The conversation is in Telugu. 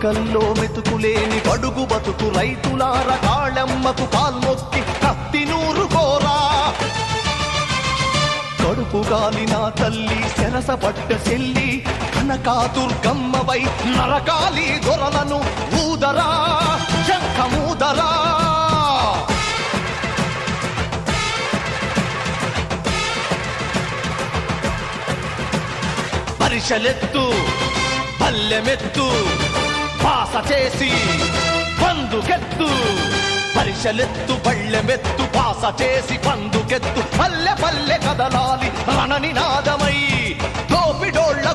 చుక్కల్లో మెతుకులేని బడుగు బతుకు రైతులార కాళమ్మకు కాల్మొక్కి కత్తి నూరు కోరా కడుపు గాలిన తల్లి సెరసపట్ట చెల్లి కనకాదుర్గమ్మవై నరకాలి దొరలను ఊదరా శంఖమూదరా పరిషలెత్తు పల్లెమెత్తు పాస చేసి పందుకెత్తు పరిషలెత్తు పళ్ళెమెత్తు పాస చేసి పందుకెత్తు పల్లె పల్లె కదలాలి రణనినాదమై తోపిడోళ్ళ